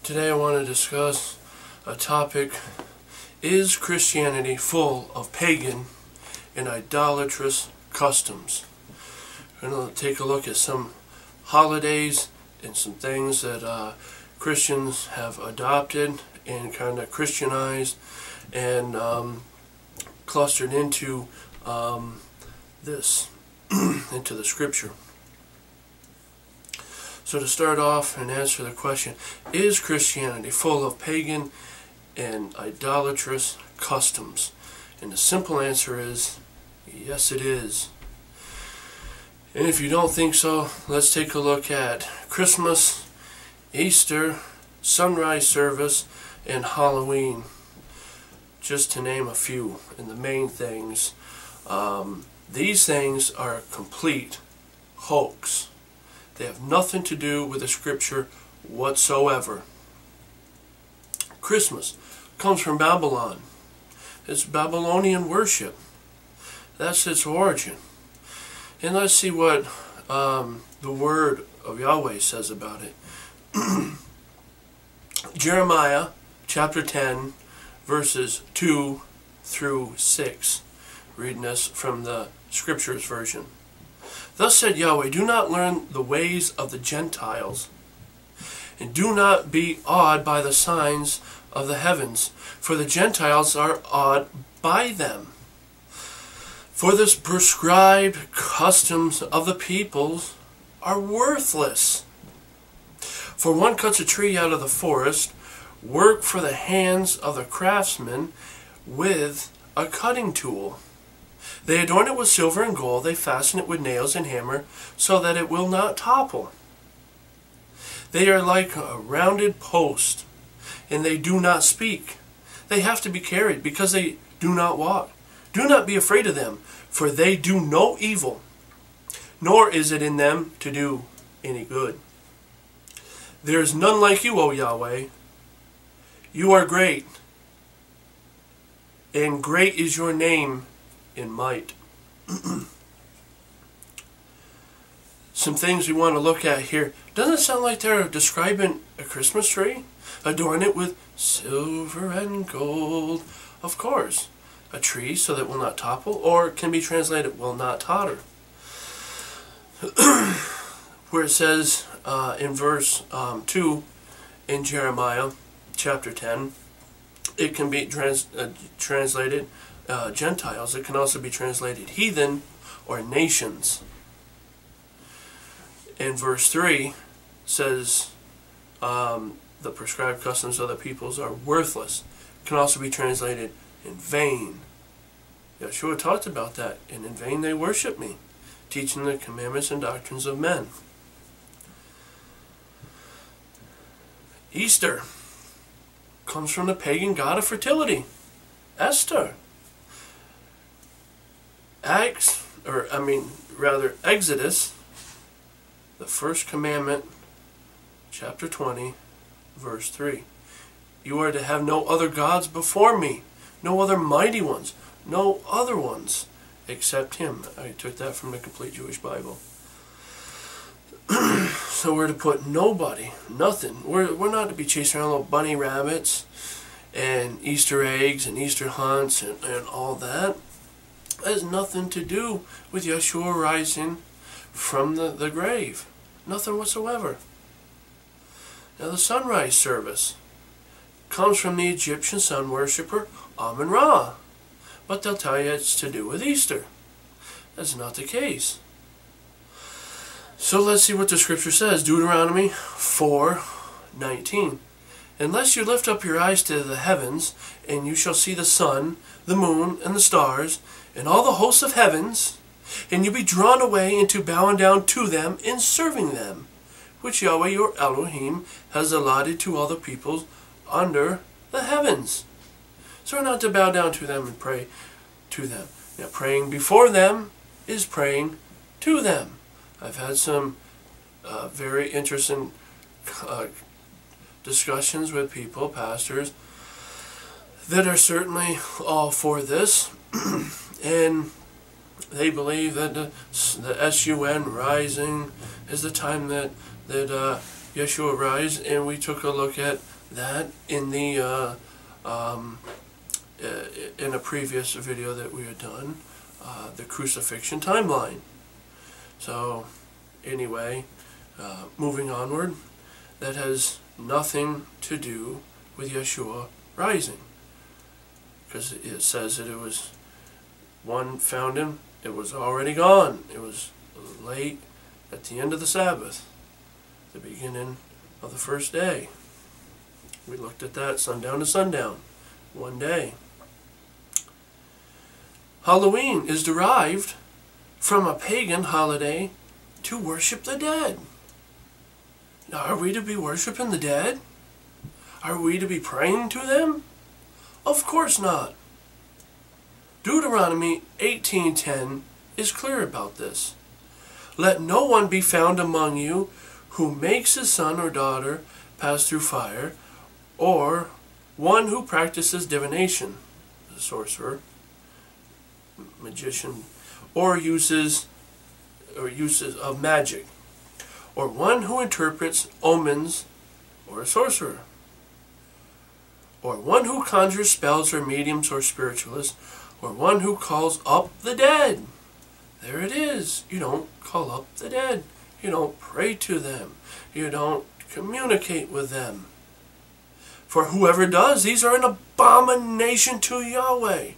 Today I want to discuss a topic: is Christianity full of pagan and idolatrous customs? We're going to take a look at some holidays and some things that Christians have adopted and kind of Christianized and clustered into this, into the Scripture. So to start off and answer the question, is Christianity full of pagan and idolatrous customs? And the simple answer is, yes it is. And if you don't think so, let's take a look at Christmas, Easter, sunrise service, and Halloween, just to name a few, and the main things. These things are a complete hoax. They have nothing to do with the Scripture whatsoever. Christmas comes from Babylon. It's Babylonian worship. That's its origin. And let's see what the Word of Yahweh says about it. Jeremiah chapter 10, verses 2 through 6. Reading this from the Scriptures version. Thus said Yahweh, do not learn the ways of the Gentiles, and do not be awed by the signs of the heavens, for the Gentiles are awed by them. For the prescribed customs of the peoples are worthless. For one cuts a tree out of the forest, work for the hands of the craftsman with a cutting tool. They adorn it with silver and gold, they fasten it with nails and hammer, so that it will not topple. They are like a rounded post, and they do not speak. They have to be carried, because they do not walk. Do not be afraid of them, for they do no evil, nor is it in them to do any good. There is none like you, O Yahweh. You are great, and great is your name in might. Some things we want to look at here. Doesn't it sound like they're describing a Christmas tree? Adorn it with silver and gold. Of course. A tree so that it will not topple, or it can be translated will not totter. Where it says in verse 2 in Jeremiah chapter 10, it can be translated Gentiles. It can also be translated heathen or nations. In verse 3 says the prescribed customs of the peoples are worthless. It can also be translated in vain. Yeshua talked about that, and in vain they worship me, teaching the commandments and doctrines of men. Easter comes from the pagan god of fertility, Esther. Exodus, the first commandment, chapter 20, verse 3. You are to have no other gods before me, no other mighty ones, no other ones except him. I took that from the Complete Jewish Bible. So we're to put nobody, nothing. We're not to be chasing around little bunny rabbits and Easter eggs and Easter hunts and all that. That has nothing to do with Yeshua rising from the grave. Nothing whatsoever. Now the sunrise service comes from the Egyptian sun worshipper Amun-Ra. But they'll tell you it's to do with Easter. That's not the case. So let's see what the Scripture says. Deuteronomy 4:19. Unless you lift up your eyes to the heavens, and you shall see the sun, the moon, and the stars, and all the hosts of heavens, and you be drawn away into bowing down to them and serving them, which Yahweh your Elohim has allotted to all the peoples under the heavens. So we're not to bow down to them and pray to them. Now praying before them is praying to them. I've had some very interesting discussions with people, pastors, that are certainly all for this. And they believe that the S-U-N rising is the time that Yeshua rise, and we took a look at that in the in a previous video that we had done, the crucifixion timeline. So anyway, moving onward, that has nothing to do with Yeshua rising, because it says that it was one found him, it was already gone, it was late at the end of the Sabbath, the beginning of the first day. We looked at that, sundown to sundown, one day. Halloween is derived from a pagan holiday to worship the dead. Now, are we to be worshiping the dead? Are we to be praying to them? Of course not. Deuteronomy 18:10 is clear about this. Let no one be found among you who makes his son or daughter pass through fire, or one who practices divination, a sorcerer, magician, or uses of magic, or one who interprets omens, or a sorcerer, or one who conjures spells, or mediums, or spiritualists, or one who calls up the dead. There it is. You don't call up the dead. You don't pray to them. You don't communicate with them. For whoever does, these are an abomination to Yahweh.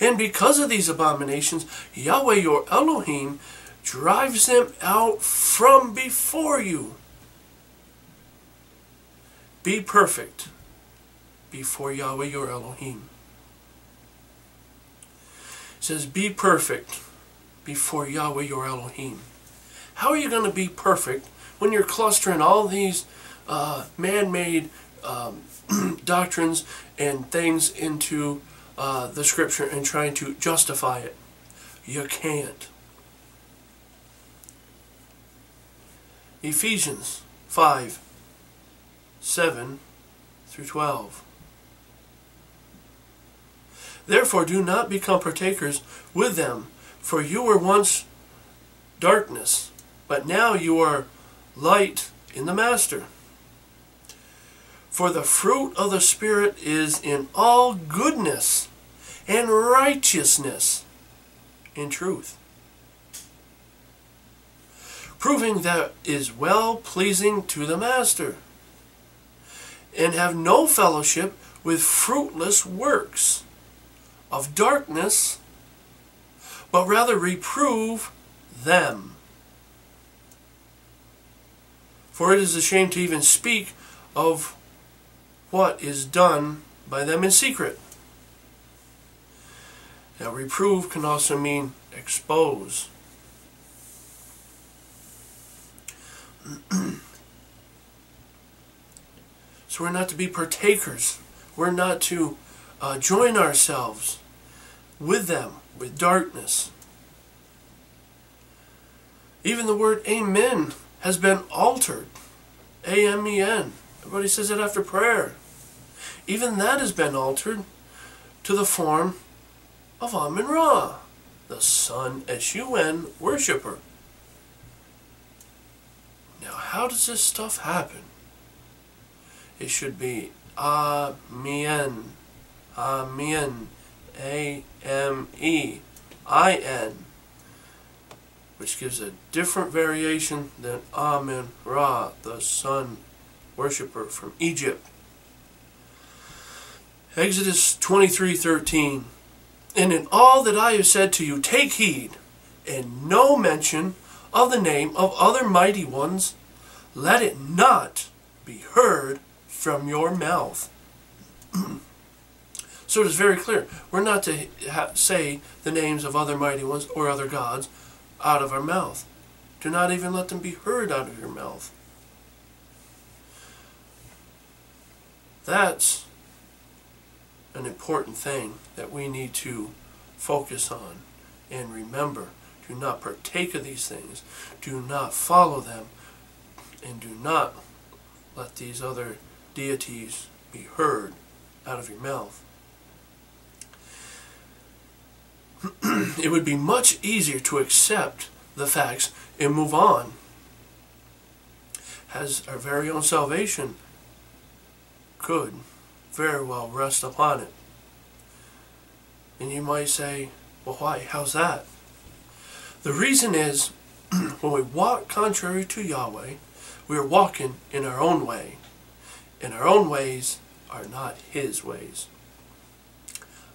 And because of these abominations, Yahweh your Elohim drives them out from before you. Be perfect before Yahweh your Elohim. It says, be perfect before Yahweh your Elohim. How are you going to be perfect when you're clustering all these man-made doctrines and things into the Scripture and trying to justify it? You can't. Ephesians 5:7-12. Therefore do not become partakers with them, for you were once darkness, but now you are light in the Master. For the fruit of the Spirit is in all goodness and righteousness in truth, proving that is well pleasing to the Master, and have no fellowship with fruitless works of darkness, but rather reprove them. For it is a shame to even speak of what is done by them in secret. Now, reprove can also mean expose. So we're not to be partakers. We're not to join ourselves with them, with darkness. Even the word amen has been altered. A-M-E-N. Everybody says it after prayer. Even that has been altered to the form of Amen-Ra, the Sun, S-U-N, worshipper. Now, how does this stuff happen? It should be Amen, Amen, A-M-E-I-N, which gives a different variation than Amen-Ra, the sun worshipper from Egypt. Exodus 23:13. And in all that I have said to you, take heed, and no mention of the name of other mighty ones, let it not be heard from your mouth. So it is very clear. We're not to say the names of other mighty ones or other gods out of our mouth. Do not even let them be heard out of your mouth. That's an important thing that we need to focus on and remember. Do not partake of these things. Do not follow them. And do not let these other deities be heard out of your mouth. It would be much easier to accept the facts and move on, as our very own salvation could very well rest upon it. And you might say, well, why? How's that? The reason is, when we walk contrary to Yahweh, we are walking in our own way. And our own ways are not His ways.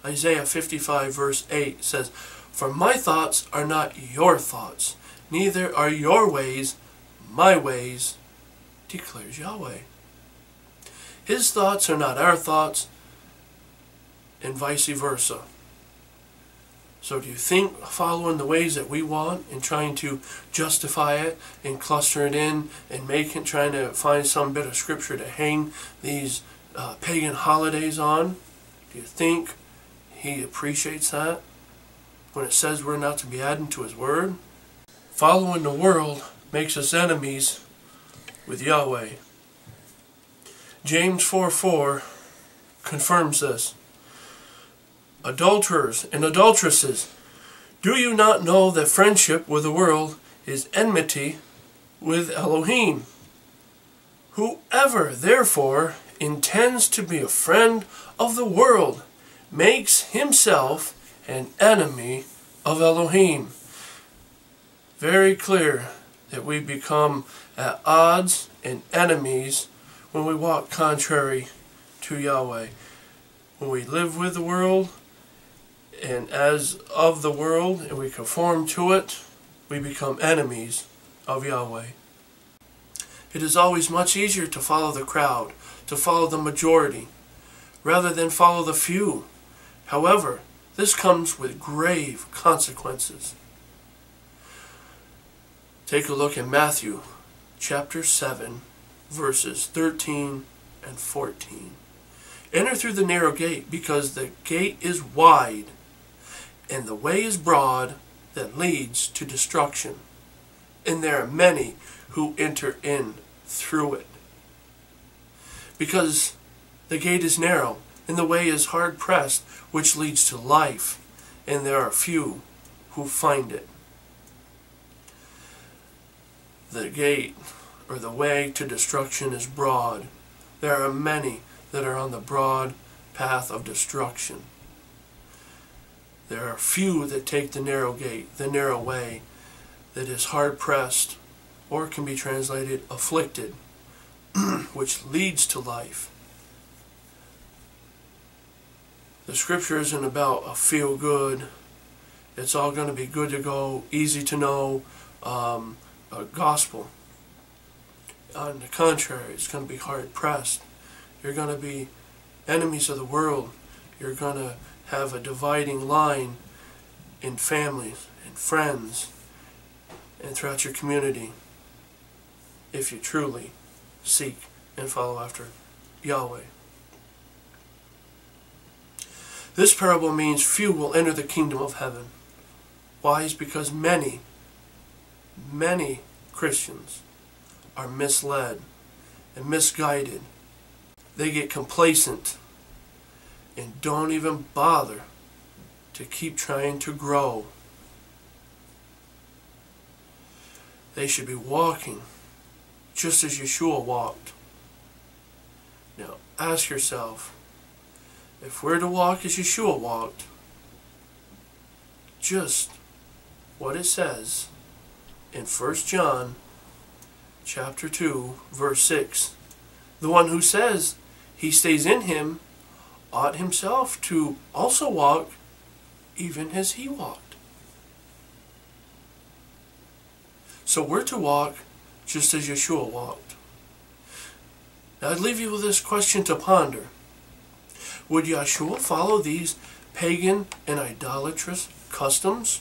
Isaiah 55 verse 8 says, "For my thoughts are not your thoughts, neither are your ways my ways, declares Yahweh." His thoughts are not our thoughts, and vice versa. So do you think following the ways that we want and trying to justify it and cluster it in and trying to find some bit of scripture to hang these pagan holidays on, do you think He appreciates that when it says we're not to be adding to His word? Following the world makes us enemies with Yahweh. James 4:4 confirms this. "Adulterers and adulteresses, do you not know that friendship with the world is enmity with Elohim? Whoever therefore intends to be a friend of the world makes himself an enemy of Elohim." Very clear that we become at odds and enemies when we walk contrary to Yahweh. When we live with the world and as of the world and we conform to it, we become enemies of Yahweh. It is always much easier to follow the crowd, to follow the majority, rather than follow the few. However, this comes with grave consequences. Take a look at Matthew chapter 7, verses 13 and 14. "Enter through the narrow gate, because the gate is wide, and the way is broad that leads to destruction, and there are many who enter in through it." Because the gate is narrow, and the way is hard pressed, which leads to life, and there are few who find it. The gate, or the way to destruction, is broad. There are many that are on the broad path of destruction. There are few that take the narrow gate, the narrow way, that is hard pressed, or can be translated afflicted, which leads to life. The scripture isn't about a feel good, it's all going to be good to go, easy to know, gospel. On the contrary, it's going to be hard pressed. You're going to be enemies of the world. You're going to have a dividing line in families and friends and throughout your community if you truly seek and follow after Yahweh. This parable means few will enter the kingdom of heaven. Why? It's because many Christians are misled and misguided. They get complacent and don't even bother to keep trying to grow. They should be walking just as Yeshua walked. Now ask yourself, if we're to walk as Yeshua walked, just what it says in 1 John chapter 2 verse 6, the one who says he stays in him ought himself to also walk even as he walked. So we're to walk just as Yeshua walked. Now I'd leave you with this question to ponder. Would Yeshua follow these pagan and idolatrous customs?